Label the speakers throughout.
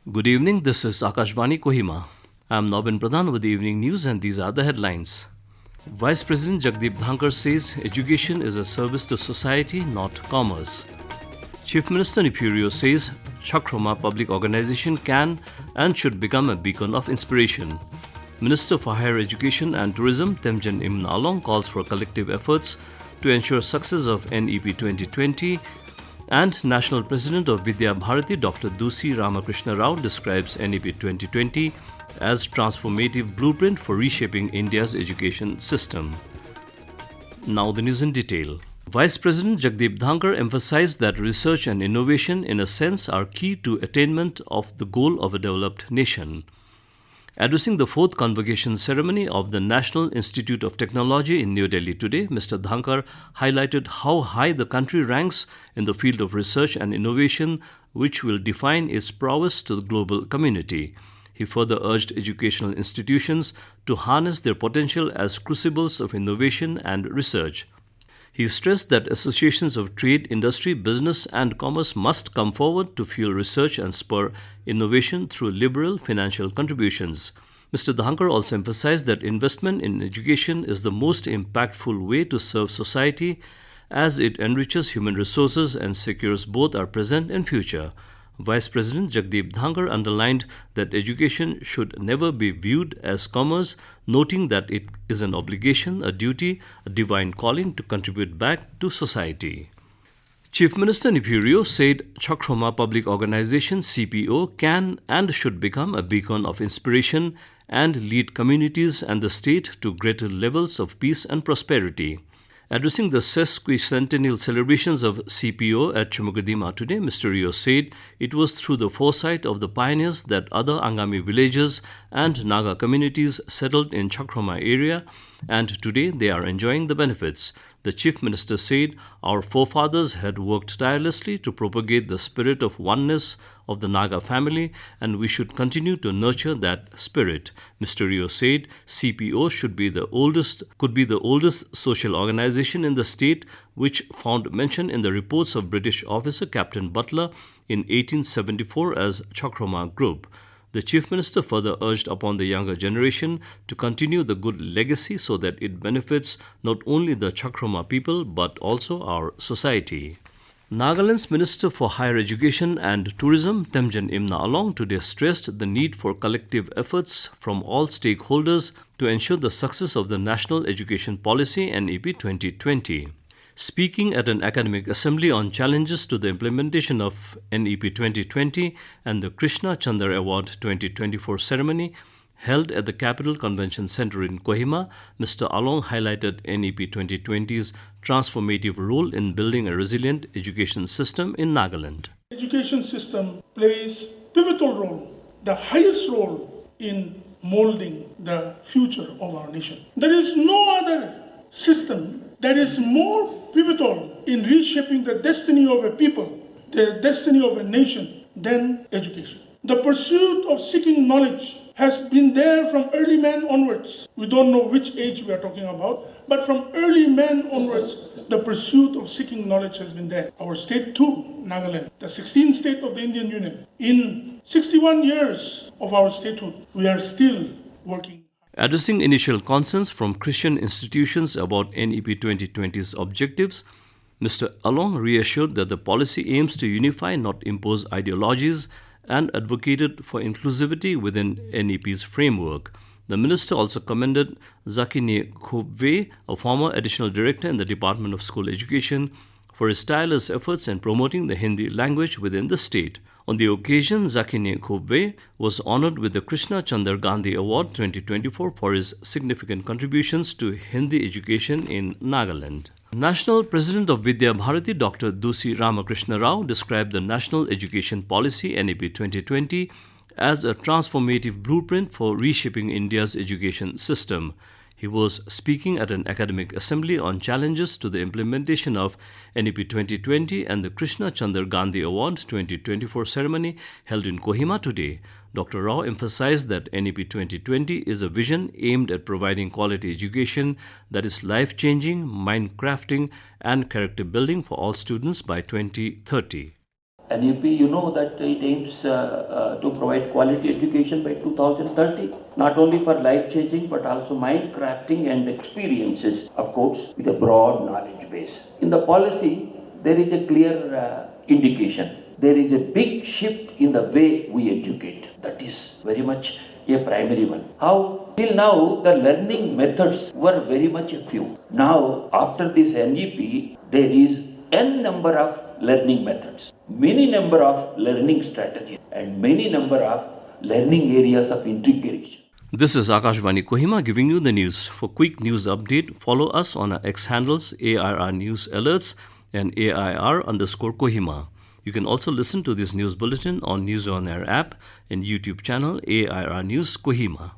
Speaker 1: Good evening, this is Akashvani, Kohima. I am Nobin Pradhan with the evening news, and these are the headlines. Vice President Jagdeep Dhankar says education is a service to society, not commerce. Chief Minister Neiphiu Rio says Chakhroma Public Organisation can and should become a beacon of inspiration. Minister for Higher Education and Tourism Temjen Imna calls for collective efforts to ensure success of NEP 2020, and National President of Vidya Bharati Dr. Dusi Ramakrishna Rao describes NEP 2020 as transformative blueprint for reshaping India's education system. Now the news in detail. Vice President Jagdeep Dhankar emphasized that research and innovation in a sense are key to attainment of the goal of a developed nation. Addressing the fourth convocation ceremony of the National Institute of Technology in New Delhi today, Mr. Dhankar highlighted how high the country ranks in the field of research and innovation, which will define its prowess to the global community. He further urged educational institutions to harness their potential as crucibles of innovation and research. He stressed that associations of trade, industry, business and commerce must come forward to fuel research and spur innovation through liberal financial contributions. Mr. Dhankar also emphasized that investment in education is the most impactful way to serve society, as it enriches human resources and secures both our present and future. Vice President Jagdeep Dhankar underlined that education should never be viewed as commerce, noting that it is an obligation, a duty, a divine calling to contribute back to society. Chief Minister Neiphiu Rio said Chakhroma Public Organisation (CPO) can and should become a beacon of inspiration and lead communities and the state to greater levels of peace and prosperity. Addressing the sesquicentennial celebrations of CPO at Kohima today, Mr. Rio said it was through the foresight of the pioneers that other Angami villages and Naga communities settled in Chakhroma area, and today they are enjoying the benefits. The Chief Minister said our forefathers had worked tirelessly to propagate the spirit of oneness of the Naga family, and we should continue to nurture that spirit. Mr. Rio said CPO could be the oldest social organization in the state, which found mention in the reports of British officer Captain Butler in 1874 as Chakhroma Group. The Chief Minister further urged upon the younger generation to continue the good legacy so that it benefits not only the Chakhroma people but also our society. Nagaland's Minister for Higher Education and Tourism, Temjen Imna, today stressed the need for collective efforts from all stakeholders to ensure the success of the National Education Policy NEP 2020. Speaking at an academic assembly on challenges to the implementation of NEP 2020 and the Krishna Chandra Award 2024 ceremony held at the Capital Convention Center in Kohima, Mr. Along highlighted NEP 2020's transformative role in building a resilient education system in Nagaland.
Speaker 2: Education system plays pivotal role, the highest role in molding the future of our nation. There is no other system that is more pivotal in reshaping the destiny of a people, the destiny of a nation, than education. The pursuit of seeking knowledge has been there from early man onwards. We don't know which age we are talking about, but from early man onwards, the pursuit of seeking knowledge has been there. Our state too, Nagaland, the 16th state of the Indian Union, in 61 years of our statehood, we are still working.
Speaker 1: Addressing initial concerns from Christian institutions about NEP 2020's objectives, Mr. Along reassured that the policy aims to unify, not impose ideologies, and advocated for inclusivity within NEP's framework. The minister also commended Zakine Khobwe, a former additional director in the Department of School Education, for his tireless efforts in promoting the Hindi language within the state. On the occasion, Zakine Khobwe was honored with the Krishna Chandra Gandhi Award 2024 for his significant contributions to Hindi education in Nagaland. National President of Vidya Bharati Dr. Dusi Ramakrishna Rao described the National Education Policy NEP 2020 as a transformative blueprint for reshaping India's education system. He was speaking at an academic assembly on challenges to the implementation of NEP 2020 and the Krishna Chandra Gandhi Award 2024 ceremony held in Kohima today. Dr. Rao emphasized that NEP 2020 is a vision aimed at providing quality education that is life-changing, mind-crafting, and character-building for all students by 2030.
Speaker 3: NEP, you know that it aims to provide quality education by 2030, not only for life-changing but also mind-crafting and experiences, of course, with a broad knowledge base. In the policy, there is a clear indication. There is a big shift in the way we educate. That is very much a primary one. How? Till now, the learning methods were very much few. Now, after this NEP, there is n number of learning methods, many number of learning strategies, and many number of learning areas of integration.
Speaker 1: This is Akashvani Kohima giving you the news. For quick news update, follow us on our X handles AIR News Alerts and AIR_Kohima. You can also listen to this news bulletin on News on Air app and YouTube channel AIR News Kohima.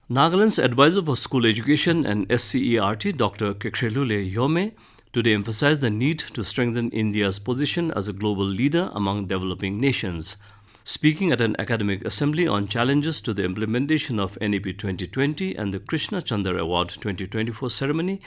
Speaker 1: Nagaland's advisor for school education and SCERT, Dr. Kekrelule Yome, today emphasized the need to strengthen India's position as a global leader among developing nations. Speaking at an academic assembly on challenges to the implementation of NEP 2020 and the Krishna Chandra Award 2024 ceremony,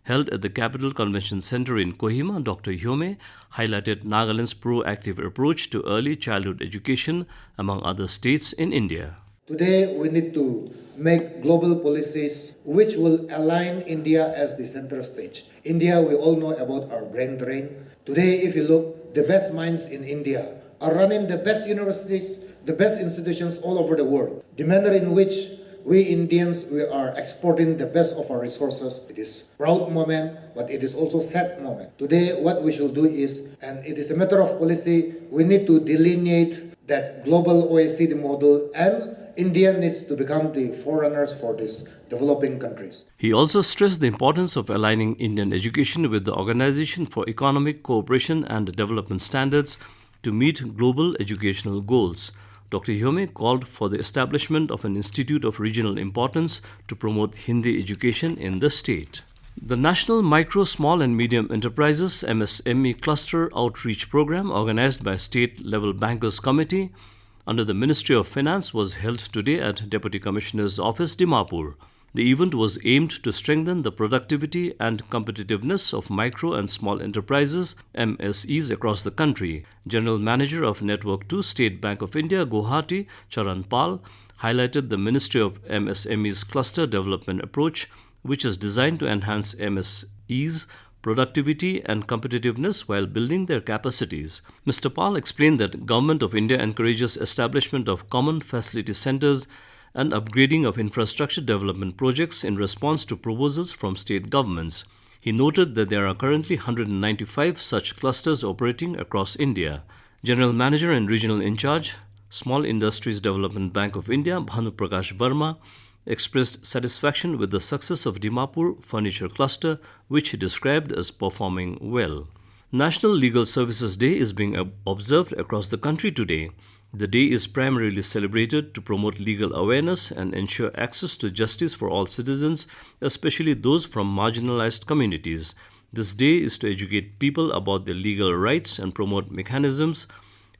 Speaker 1: held at the Capital Convention Center in Kohima, Dr. Hyome highlighted Nagaland's proactive approach to early childhood education among other states in India.
Speaker 4: Today, we need to make global policies which will align India as the center stage. India, we all know about our brain drain. Today, if you look, the best minds in India are running the best universities, the best institutions all over the world. The manner in which we Indians, we are exporting the best of our resources. It is proud moment, but it is also sad moment. Today, what we should do is, and it is a matter of policy, we need to delineate that global OECD model, and India needs to become the forerunners for these developing countries.
Speaker 1: He also stressed the importance of aligning Indian education with the Organization for Economic Cooperation and Development Standards to meet global educational goals. Dr. Hyome called for the establishment of an institute of regional importance to promote Hindi education in the state. The National Micro, Small and Medium Enterprises MSME Cluster Outreach Program, organized by State Level Bankers Committee under the Ministry of Finance, was held today at Deputy Commissioner's Office, Dimapur. The event was aimed to strengthen the productivity and competitiveness of micro and small enterprises MSEs across the country. General Manager of Network 2, State Bank of India, Guwahati, Charan Pal, highlighted the Ministry of MSME's cluster development approach, which is designed to enhance MSEs' productivity and competitiveness while building their capacities. Mr. Pal explained that Government of India encourages establishment of common facility centers and upgrading of infrastructure development projects in response to proposals from state governments. He noted that there are currently 195 such clusters operating across India. General Manager and Regional In Charge, Small Industries Development Bank of India, Bhanu Prakash Verma, expressed satisfaction with the success of Dimapur Furniture Cluster, which he described as performing well. National Legal Services Day is being observed across the country today. The day is primarily celebrated to promote legal awareness and ensure access to justice for all citizens, especially those from marginalized communities. This day is to educate people about their legal rights and promote mechanisms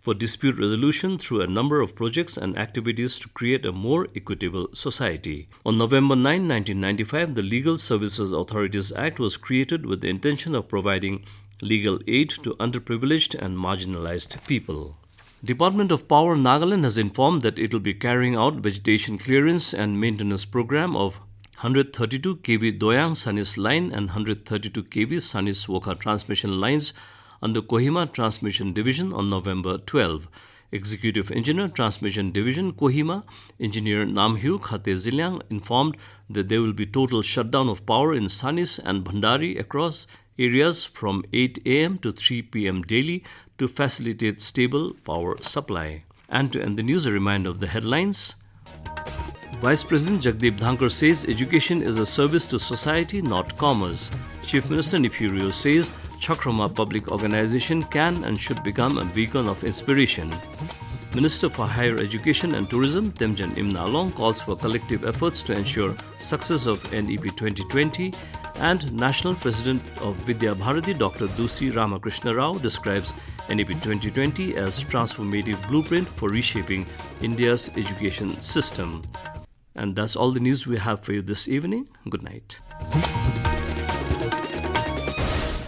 Speaker 1: for dispute resolution through a number of projects and activities to create a more equitable society. On November 9, 1995, the Legal Services Authorities Act was created with the intention of providing legal aid to underprivileged and marginalized people. Department of Power Nagaland has informed that it will be carrying out vegetation clearance and maintenance program of 132 kV Doyang Sanis line and 132 kV Sanis Woka transmission lines under Kohima Transmission Division on November 12. Executive Engineer, Transmission Division, Kohima, Engineer Namhiu Khate Zilyang informed that there will be total shutdown of power in Sanis and Bhandari across areas from 8 a.m. to 3 p.m. daily to facilitate stable power supply. And to end the news, a reminder of the headlines. Vice President Jagdeep Dhankar says education is a service to society, not commerce. Chief Minister Neiphiu Rio says Chakhroma Public Organisation can and should become a beacon of inspiration. Minister for Higher Education and Tourism, Temjen Imna calls for collective efforts to ensure success of NEP 2020, and National President of Vidya Bharati, Dr. Dusi Ramakrishna Rao, describes NEP 2020 as transformative blueprint for reshaping India's education system. And that's all the news we have for you this evening. Good night.